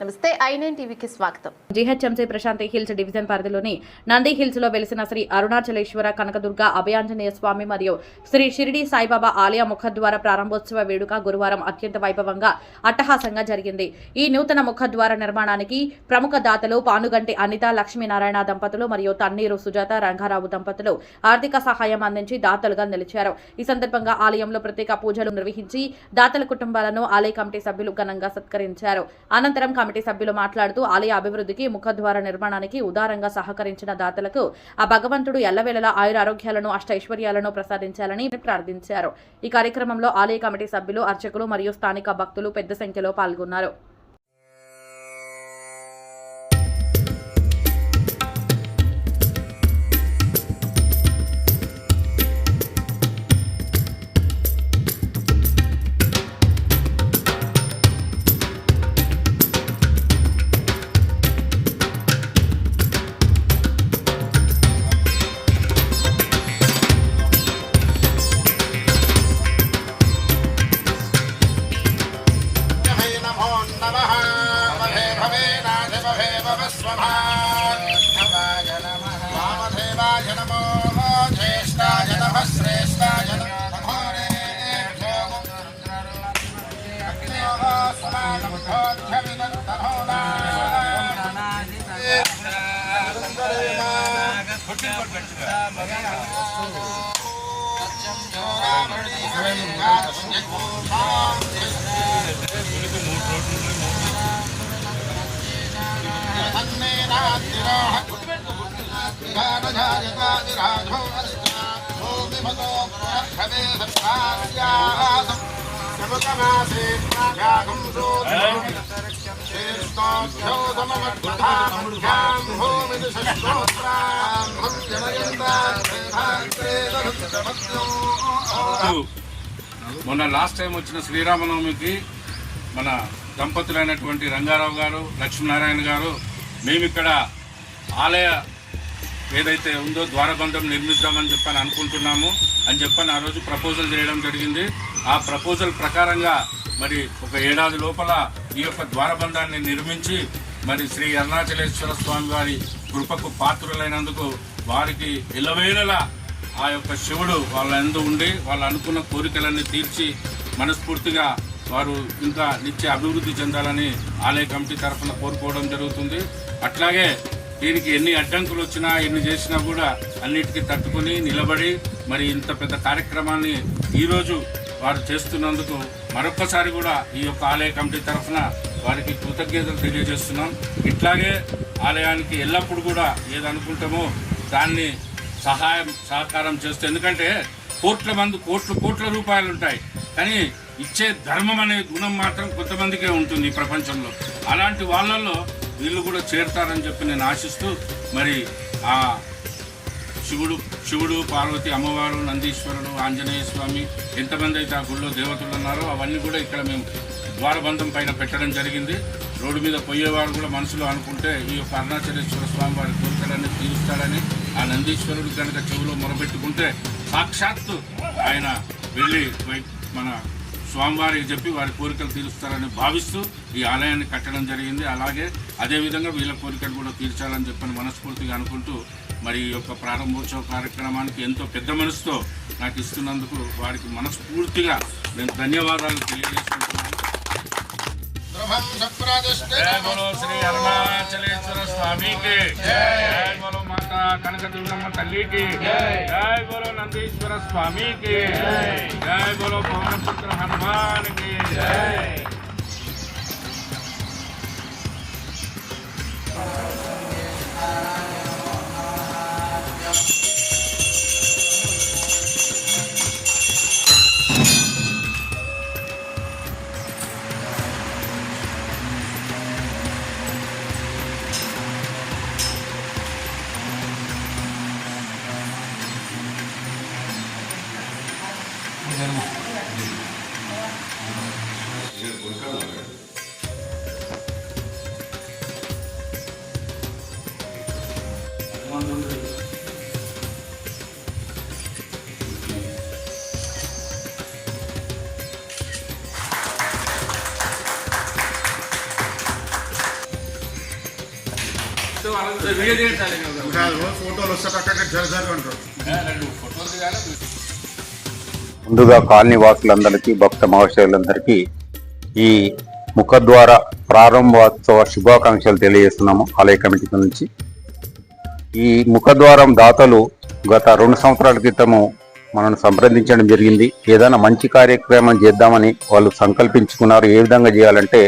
నమస్తే ఐ9 టీవీకి స్వాగతం. జీహెచ్ఎంసీ ప్రశాంతి హిల్స్ డివిజన్ పరిధిలోని నంది హిల్స్ లో వెలిసిన శ్రీ అరుణాచలేశ్వర కనకదుర్గ అభయాంజనేయ స్వామి మరియు శ్రీ షిరిడి సాయిబాబా ఆలయ ముఖద్వార ప్రారంభోత్సవ వేడుక గురువారం అత్యంత వైభవంగా అట్టహాసంగా జరిగింది. ఈ నూతన ముఖద్వార నిర్మాణానికి ప్రముఖ దాతలు పానుగంటి అనిత లక్ష్మీనారాయణ దంపతులు మరియు తన్నీరు సుజాత రంగారావు దంపతులు ఆర్థిక సహాయం అందించి దాతలుగా నిలిచారు. ఈ సందర్భంగా ఆలయంలో ప్రత్యేక పూజలు నిర్వహించి దాతల కుటుంబాలను ఆలయ కమిటీ సభ్యులు ఘనంగా సత్కరించారు. అనంతరం కమిటీ సభ్యులు మాట్లాడుతూ ఆలయ అభివృద్ధికి ముఖద్వార నిర్మాణానికి ఉదారంగా సహకరించిన దాతలకు ఆ భగవంతుడు ఎల్లవేళలా ఆయురారోగ్యాలను అష్టైశ్వర్యాలను ప్రసాదించాలని ప్రార్థించారు. ఈ కార్యక్రమంలో ఆలయ కమిటీ సభ్యులు, అర్చకులు మరియు స్థానిక భక్తులు పెద్ద సంఖ్యలో పాల్గొన్నారు. మొన్న లాస్ట్ టైం వచ్చిన శ్రీరామనవమికి మన దంపతులైనటువంటి రంగారావు గారు, లక్ష్మీనారాయణ గారు మేమిక్కడ ఆలయ ఏదైతే ఉందో ద్వారబంధం నిర్మిద్దామని చెప్పని అనుకుంటున్నాము అని చెప్పని ఆ రోజు ప్రపోజల్ చేయడం జరిగింది. ఆ ప్రపోజల్ ప్రకారంగా మరి ఒక ఏడాది లోపల ఈ యొక్క ద్వారబంధాన్ని నిర్మించి మరి శ్రీ అరుణాచలేశ్వర స్వామి వారి కృపకు పాత్రులైనందుకు వారికి ఇలవేళలా ఆ యొక్క శివుడు వాళ్ళ ఎందు ఉండి వాళ్ళు అనుకున్న కోరికలన్నీ తీర్చి మనస్ఫూర్తిగా వారు ఇంకా నిత్య అభివృద్ధి చెందాలని ఆలయ కమిటీ తరఫున కోరుకోవడం జరుగుతుంది. అట్లాగే దీనికి ఎన్ని అడ్డంకులు వచ్చినా ఎన్ని చేసినా కూడా అన్నిటికీ తట్టుకుని నిలబడి మరి ఇంత పెద్ద కార్యక్రమాన్ని ఈరోజు వారు చేస్తున్నందుకు మరొక్కసారి కూడా ఈ యొక్క ఆలయ కమిటీ తరఫున వారికి కృతజ్ఞతలు తెలియజేస్తున్నాం. ఇట్లాగే ఆలయానికి ఎల్లప్పుడూ కూడా ఏదనుకుంటామో దాన్ని సహకారం చేస్తే, ఎందుకంటే కోట్ల రూపాయలు ఉంటాయి కానీ ఇచ్చే ధర్మం అనే గుణం మాత్రం కొంతమందికే ఉంటుంది ఈ ప్రపంచంలో. అలాంటి వాళ్ళల్లో వీళ్ళు కూడా చేరుతారని చెప్పి నేను ఆశిస్తూ మరి ఆ శివుడు పార్వతి అమ్మవారు, నందీశ్వరుడు, ఆంజనేయ స్వామి ఎంతమంది అయితే ఆ గుళ్ళో దేవతలు ఉన్నారో అవన్నీ కూడా ఇక్కడ మేము ద్వారబంధం పైన పెట్టడం జరిగింది. రోడ్డు మీద పోయేవారు కూడా మనసులో అనుకుంటే ఈ యొక్క అరుణాచలేశ్వర స్వామి వారి కోరికలన్నీ తీరుస్తాడని, ఆ నందీశ్వరుడు కనుక చెవులో మొరబెట్టుకుంటే సాక్షాత్తు ఆయన వెళ్ళి మన స్వామివారికి చెప్పి వారి కోరికలు తీరుస్తారని భావిస్తూ ఈ ఆలయాన్ని కట్టడం జరిగింది. అలాగే అదేవిధంగా వీళ్ళ కోరికలు కూడా తీర్చాలని చెప్పని మనస్ఫూర్తిగా అనుకుంటూ మరి ఈ యొక్క ప్రారంభోత్సవ కార్యక్రమానికి ఎంతో పెద్ద మనసుతో నాకు ఇస్తున్నందుకు వారికి మనస్ఫూర్తిగా నేను ధన్యవాదాలు తెలియజేసుకుంటున్నాను. జై బోలో శ్రీ అరుణాచలేశ్వర స్వామికి, జై బోలో మాతా కనకదుర్గమ్మ తల్లికి, జై బోలో నందీశ్వర స్వామికి, జై బోలో పవనపుత్ర హనుమానికి. వీడియో తీయండి ఫోటోలు వస్తే అక్కడ జరగారు అంటారు. ఫోటోలు తీయాలి. ముందుగా కాలనీ వాసులందరికీ భక్త మహోత్సవులందరికీ ఈ ముఖద్వార ప్రారంభోత్సవ శుభాకాంక్షలు తెలియజేస్తున్నాము ఆలయ కమిటీ నుంచి. ఈ ముఖద్వారం దాతలు గత 2 సంవత్సరాల క్రితము మనల్ని సంప్రదించడం జరిగింది. ఏదైనా మంచి కార్యక్రమం చేద్దామని వాళ్ళు సంకల్పించుకున్నారు. ఏ విధంగా చేయాలంటే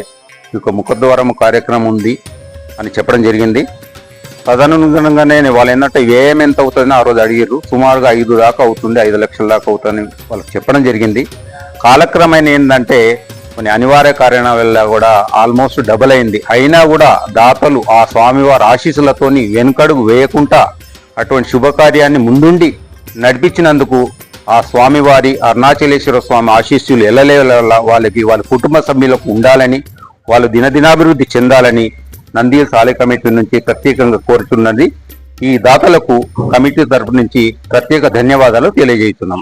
ఒక ముఖద్వారం కార్యక్రమం ఉంది అని చెప్పడం జరిగింది. తదనుగుణంగానే వాళ్ళు ఏంటంటే వ్యయం ఎంత అవుతుందని ఆ రోజు అడిగారు. సుమారుగా 5 దాకా అవుతుంది, 5 లక్షల దాకా అవుతుందని వాళ్ళకి చెప్పడం జరిగింది. కాలక్రమేణా ఏంటంటే కొన్ని అనివార్య కారణాల వల్ల కూడా ఆల్మోస్ట్ డబుల్ అయింది. అయినా కూడా దాతలు ఆ స్వామివారి ఆశీస్సులతోని వెనుకడుగు వేయకుండా అటువంటి శుభకార్యాన్ని ముందుండి నడిపించినందుకు ఆ స్వామివారి అరుణాచలేశ్వర స్వామి ఆశీస్సులు ఎల్లలేల వాళ్ళకి వాళ్ళ కుటుంబ సభ్యులకు ఉండాలని, వాళ్ళు దినదినాభివృద్ధి చెందాలని నంది హిల్స్ ఆలయ కమిటీ నుంచి ప్రత్యేకంగా కోరుతున్నది. ఈ దాతలకు కమిటీ తరపు నుంచి ప్రత్యేక ధన్యవాదాలు తెలియజేస్తున్నాం.